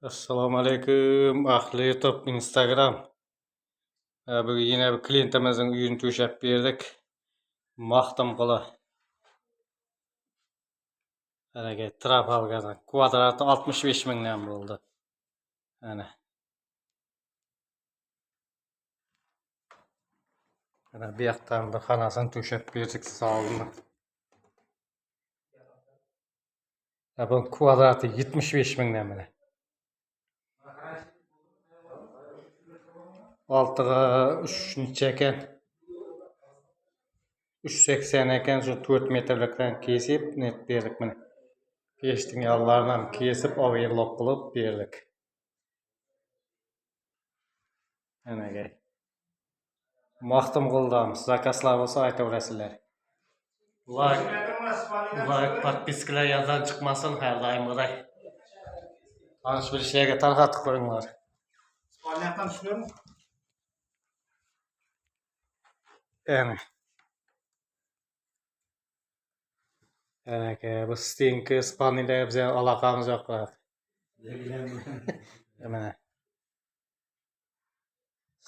Assalomu alaykum, ahli YouTube, Instagram. Bugun yine bir klientimizin uyini to'shab berdik. Maxtumquli. Anaga trapalgadan kvadrati 65 mingdan bo'ldi. Ana. Ana bu yoqdan bir xonasini to'shab berdik salonni. Bu kvadrati 75 mingdan mana. Altıga 3 necha ekan? 380 ekan, shu 4 metrlikdan kesib net berdik mana. Peshning yollarini kesib, overlock qilib berdik. Anaga. Maxtumquldamiz. Zakazlar bo'lsa aytaverasizlar. Like, podpiskalar yazdan chiqmasin, har doimgiday. Tanish bilishlarga tarqatib qo'yinglar. Spalniyadan tushirmi? Yani. Bu stinki, spalniyalar bize aloqamiz yo'q. Mana.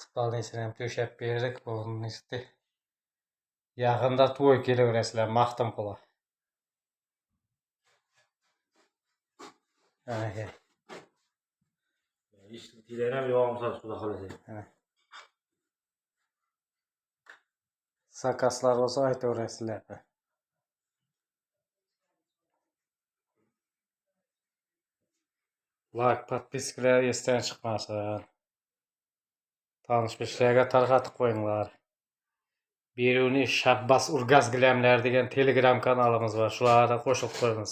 Spalniyasini ham to'shab berdik, bo'ldi işte. Yaqinda to'y kelaverasizlar, Maxtumquli. İştikilerim yoğumsuz kuda kalacak. Zakazlar olsa aytaverasizlar. Like, podpiskalar esdan chiqmasin. Tanish bilishlarga tarqatib qo'yinglar. Beruni Shabbas Urgaz Gilamlar degan Telegram kanalimiz var. Shularda qo'shilib qo'yamiz.